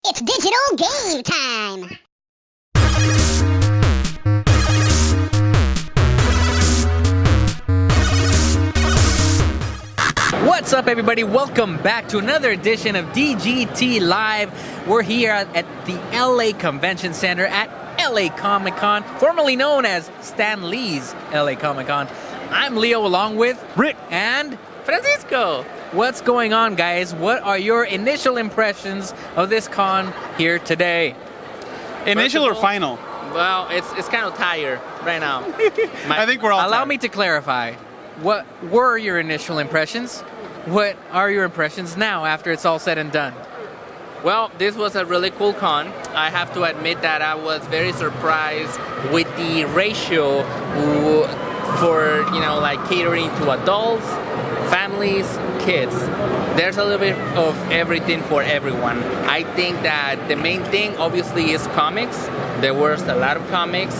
It's digital game time! What's up, everybody? Welcome back to another edition of DGT Live. We're here at the LA Convention Center at LA Comic Con, formerly known as Stan Lee's LA Comic Con. I'm Leo along with Rick and Francisco. What's going on, guys? What are your initial impressions of this con here today? Initial or final? Well, it's kind of tired right now. I think we're all Allow tired. me to clarify. What were your initial impressions? What are your impressions now after it's all said and done? Well, this was a really cool con. I have to admit that I was very surprised with the ratio for, like catering to adults, families, kids. There's a little bit of everything for everyone. I think that the main thing obviously is comics. There was a lot of comics.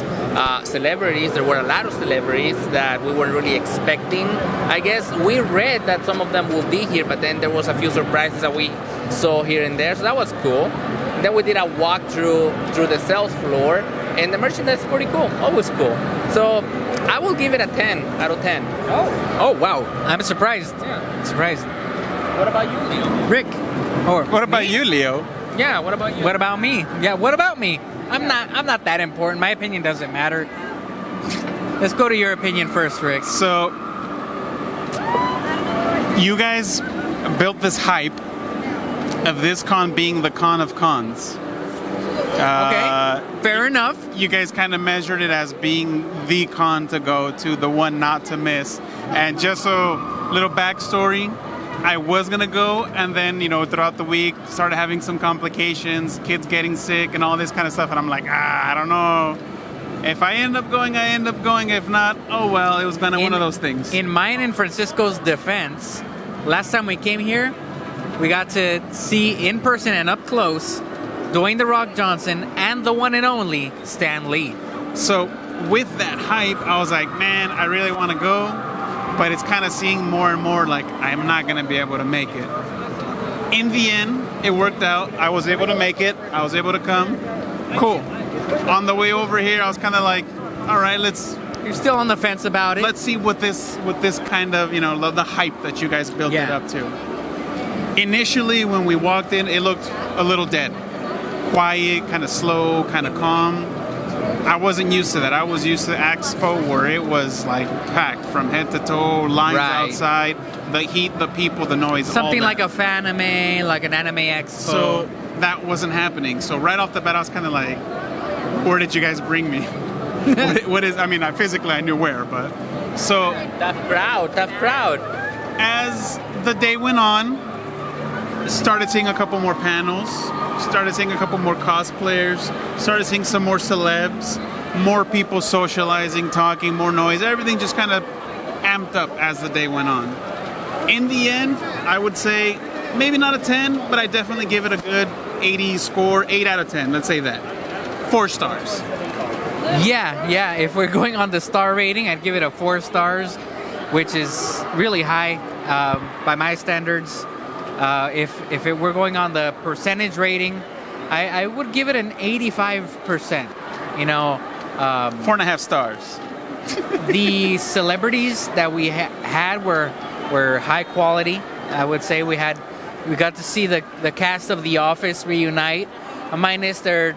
Celebrities, there were a lot of celebrities that we weren't really expecting. I guess we read that some of them will be here, but then there was a few surprises that we saw here and there, so that was cool. Then we did a walk through the sales floor, and the merchandise is pretty cool, always cool. So I will give it a 10 out of 10. Oh wow, I'm surprised. Yeah. Surprised. What about you, Leo? Rick, or What about me? you, Leo? Yeah, what about you? What about me? Yeah, what about me? I'm not that important. My opinion doesn't matter. Let's go to your opinion first, Rick. So, you guys built this hype of this con being the con of cons. Okay, fair enough. You guys kind of measured it as being the con to go to, the one not to miss. And just so, little backstory, I was gonna go, and then throughout the week started having some complications, kids getting sick and all this kind of stuff, and I'm like, I don't know. If I end up going, I end up going. If not, oh well, it was one of those things. In mine and Francisco's defense, last time we came here, we got to see in person and up close Dwayne "The Rock" Johnson and the one and only Stan Lee. So with that hype, I was like, man, I really want to go. But it's kind of seeing more and more like I'm not going to be able to make it. In the end, it worked out. I was able to make it. I was able to come. Cool. On the way over here, I was kind of like, all right, You're still on the fence about it. let's see what this kind of, the hype that you guys built it Yeah. up to. Initially, when we walked in, it looked a little dead. Quiet, kind of slow, kind of calm. I wasn't used to that. I was used to Expo where it was like packed from head to toe, lines Right. outside, the heat, the people, the noise. Something all like that. a fanime, like an anime expo. So that wasn't happening. So right off the bat, I was kind of like, where did you guys bring me? what is, physically I knew where, but. So Tough crowd. as the day went on, started seeing a couple more panels, started seeing a couple more cosplayers, started seeing some more celebs, more people socializing, talking, more noise. Everything just kind of amped up as the day went on. In the end, I would say maybe not a 10, but I definitely give it a good 80 score, 8 out of 10, let's say that. 4 stars. Yeah. If we're going on the star rating, I'd give it a 4 stars, which is really high by my standards. If it were going on the percentage rating, I would give it an 85%. 4.5 stars. The celebrities that we had were high quality. I would say we got to see the cast of The Office reunite, minus their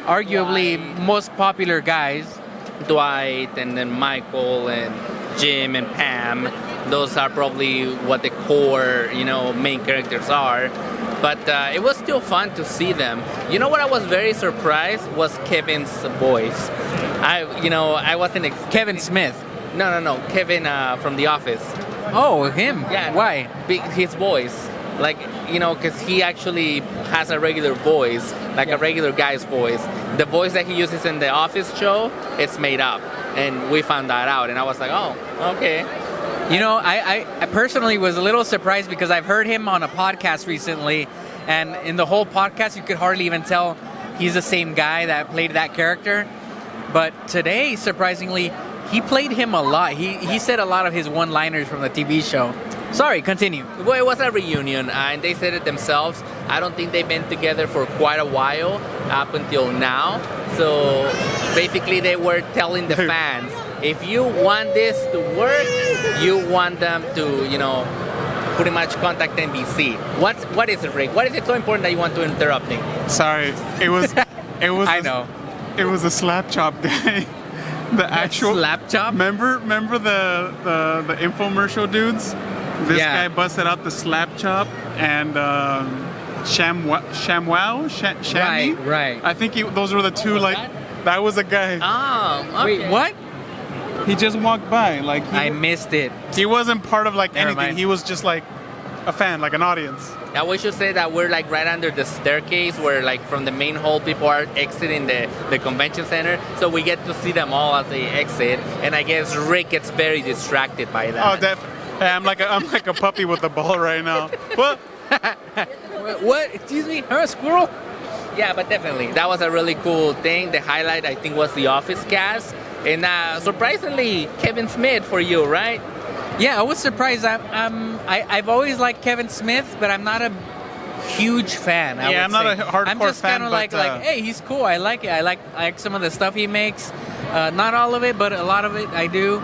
arguably most popular guys. Dwight and then Michael and Jim and Pam. Those are probably what the core, main characters are. But it was still fun to see them. You know what I was very surprised was Kevin's voice. I wasn't Kevin Smith. No. Kevin from The Office. Oh, him. Yeah. Why? His voice. Because he actually has a regular voice, like a regular guy's voice. The voice that he uses in the Office show, it's made up. And we found that out. And I was like, oh, okay. I personally was a little surprised because I've heard him on a podcast recently, and in the whole podcast you could hardly even tell he's the same guy that played that character. But today, surprisingly, he played him a lot. He said a lot of his one-liners from the TV show. Sorry, continue. Well, it was a reunion, and they said it themselves. I don't think they've been together for quite a while up until now. So basically, they were telling the fans, if you want this to work, you want them to, pretty much contact NBC. What is it, Rick? What is it so important that you want to interrupt me? Sorry, it was. I know. It was a slap chop guy. The actual slap chop. Remember the infomercial dudes? This guy busted out the slap chop and Shammy. Right. I think those were the two. Like that was a guy. Oh, okay. Wait, what? He just walked by. Like I missed it. he wasn't part of like Never anything. mind. He was just like a fan, like an audience. Now we should say that we're like right under the staircase where like from the main hall people are exiting the convention center. So we get to see them all as they exit. And I guess Rick gets very distracted by that. Oh, definitely. Hey, I'm like a puppy with a ball right now. What? What? Excuse me? A squirrel? Yeah, but definitely. That was a really cool thing. The highlight, I think, was the Office cast. And surprisingly, Kevin Smith for you, right? Yeah, I was surprised. I've always liked Kevin Smith, but I'm not a huge fan. I'm not a hardcore I'm just fan, kind of like, hey, he's cool. I like it. I like some of the stuff he makes. Not all of it, but a lot of it I do.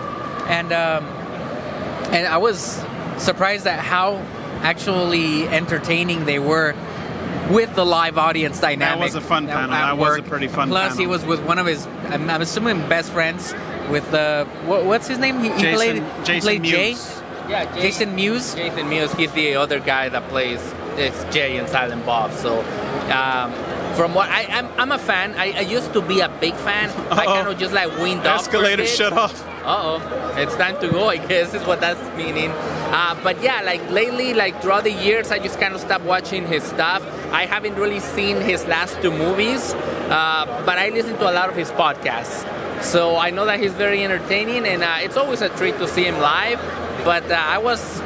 And I was surprised at how actually entertaining they were with the live audience dynamic. That was a fun panel. at That was a work. pretty fun Plus, panel. he was with one of his, I'm assuming, best friends with what's his name? He played Jason Jay. Mewes. Yeah, Jason Mewes. Jason Mewes, he's the other guy that plays it's Jay in Silent Bob. So, from what I'm a fan. I used to be a big fan. I kind of just like weaned off. Escalator shut off. It's time to go, I guess is what that's meaning. But yeah, like lately, like throughout the years, I just kind of stopped watching his stuff. I haven't really seen his last two movies, but I listen to a lot of his podcasts. So I know that he's very entertaining, and it's always a treat to see him live. But I was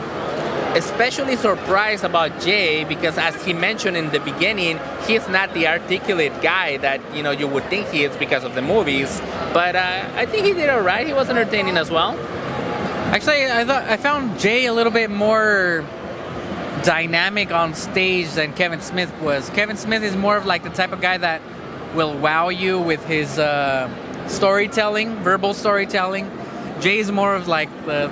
especially surprised about Jay because, as he mentioned in the beginning, he's not the articulate guy that you would think he is because of the movies. But I think he did all right. He was entertaining as well. Actually, I found Jay a little bit more dynamic on stage than Kevin Smith was. Kevin Smith is more of like the type of guy that will wow you with his storytelling, verbal storytelling. Jay's more of like the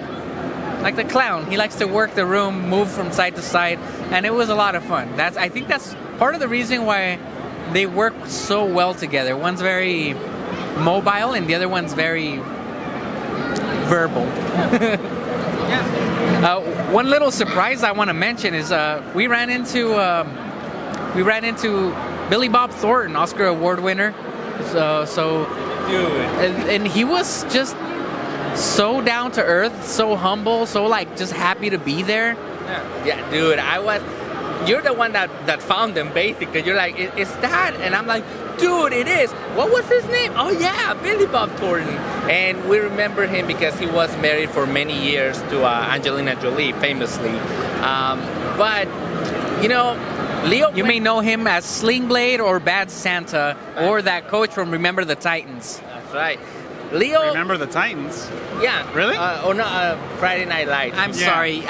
clown. He likes to work the room, move from side to side, and it was a lot of fun. I think that's part of the reason why they work so well together. One's very mobile and the other one's very verbal. One little surprise I want to mention is we ran into Billy Bob Thornton, Oscar award winner. So Dude. and he was just so down to earth, so humble, so like just happy to be there. Yeah, dude, you're the one that found them basically. You're like, is that? And I'm like, dude, it is. What was his name? Oh yeah, Billy Bob Thornton. And we remember him because he was married for many years to Angelina Jolie, famously. But Leo. You may know him as Sling Blade or Bad Santa or that coach from Remember the Titans. That's right. Leo. Remember the Titans? Yeah. Really? Friday Night Lights. I'm sorry.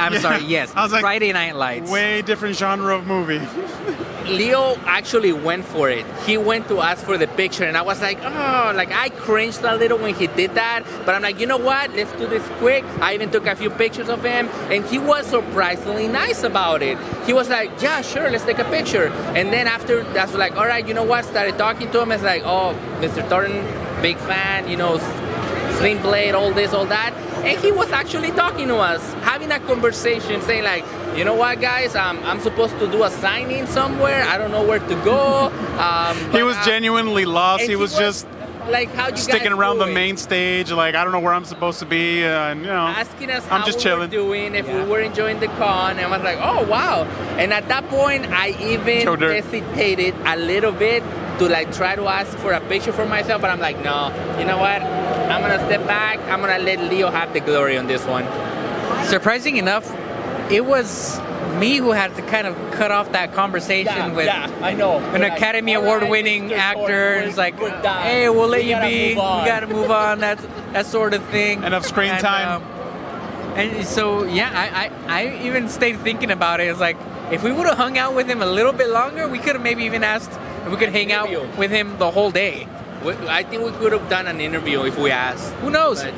Yes. I was like, Friday Night Lights. Way different genre of movie. Leo actually went for it. He went to ask for the picture, and I was like, I cringed a little when he did that. But I'm like, you know what? Let's do this quick. I even took a few pictures of him, and he was surprisingly nice about it. He was like, yeah, sure, let's take a picture. And then after, that's like, all right, you know what? Started talking to him. It's like, oh, Mr. Thornton, big fan, Sling Blade, all this, all that. And he was actually talking to us, having a conversation, saying like, you know what, guys, I'm supposed to do a signing somewhere. I don't know where to go. He was genuinely lost. and He was just like, how you sticking guys around the doing? main stage. Like, I don't know where I'm supposed to be. And Asking us how I'm just we chilling. were doing, if we were enjoying the con. And I was like, oh, wow. And at that point, I even Joe Dirt. hesitated a little bit to like try to ask for a picture for myself. But I'm like, no, you know what? I'm going to step back. I'm going to let Leo have the glory on this one. Surprising enough, it was me who had to kind of cut off that conversation with I know. an Academy Award-winning actor. It's like, hey, we'll let you be. We got to move on. That sort of thing. Enough screen time. And so, yeah, I even stayed thinking about it. It's like, if we would have hung out with him a little bit longer, we could have maybe even asked if we could hang out with him the whole day. I think we could have done an interview if we asked. Who knows? But,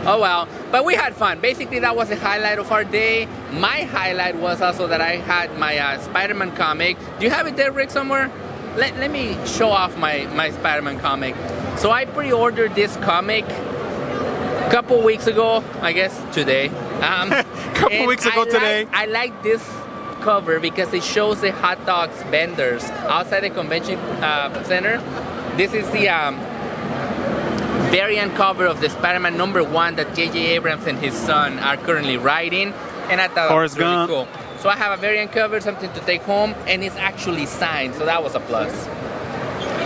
oh well. But we had fun. Basically, that was the highlight of our day. My highlight was also that I had my Spider-Man comic. Do you have it there, Rick, somewhere? Let me show off my Spider-Man comic. So I pre-ordered this comic a couple weeks ago, I guess today. Couple weeks ago today. I like this cover because it shows the hot dogs vendors outside the convention center. This is the variant cover of the Spider-Man #1 that J.J. Abrams and his son are currently writing, and I thought it was really cool. So I have a variant cover, something to take home, and it's actually signed, so that was a plus.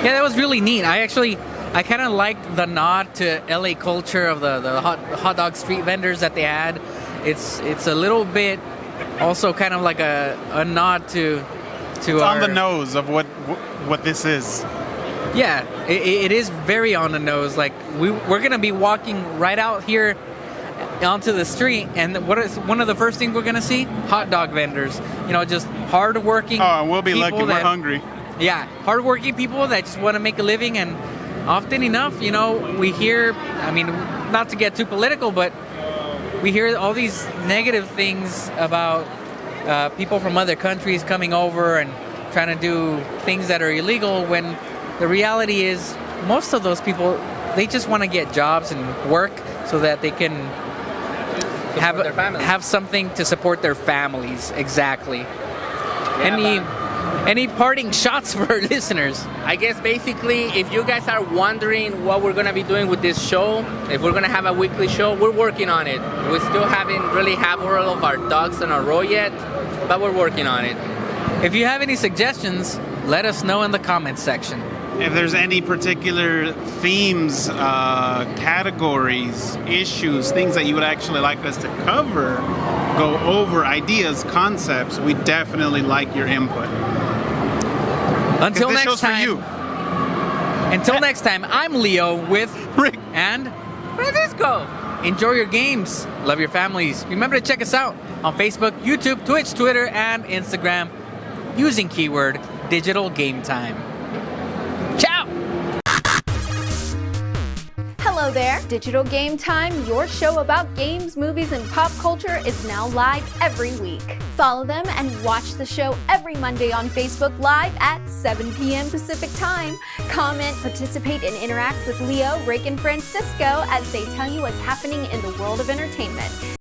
Yeah, that was really neat. I kind of liked the nod to LA culture of the hot dog street vendors that they had. It's a little bit also kind of like a nod to it's on the nose of what this is. Yeah, it is very on the nose. Like we're gonna be walking right out here onto the street, and what is one of the first things we're gonna see? Hot dog vendors. You know, just hardworking. Oh, and we'll be lucky. We're hungry. Yeah, hardworking people that just want to make a living, and often enough, you know, we hear. I mean, not to get too political, but we hear all these negative things about people from other countries coming over and trying to do things that are illegal, when the reality is most of those people, they just want to get jobs and work so that they can have something to support their families. Exactly. Yeah, any parting shots for our listeners? I guess basically, if you guys are wondering what we're going to be doing with this show, if we're going to have a weekly show, we're working on it. We still haven't really have all of our ducks in a row yet, but we're working on it. If you have any suggestions, let us know in the comments section. If there's any particular themes, categories, issues, things that you would actually like us to cover, go over, ideas, concepts, we definitely like your input. Until this next show's time. for you. Until next time, I'm Leo with Rick and Francisco. enjoy your games. Love your families. Remember to check us out on Facebook, YouTube, Twitch, Twitter, and Instagram using keyword Digital Game Time. Ciao! Hello there. Digital Game Time, your show about games, movies, and pop culture, is now live every week. Follow them and watch the show every Monday on Facebook Live at 7 p.m. Pacific Time. Comment, participate, and interact with Leo, Rick, and Francisco as they tell you what's happening in the world of entertainment.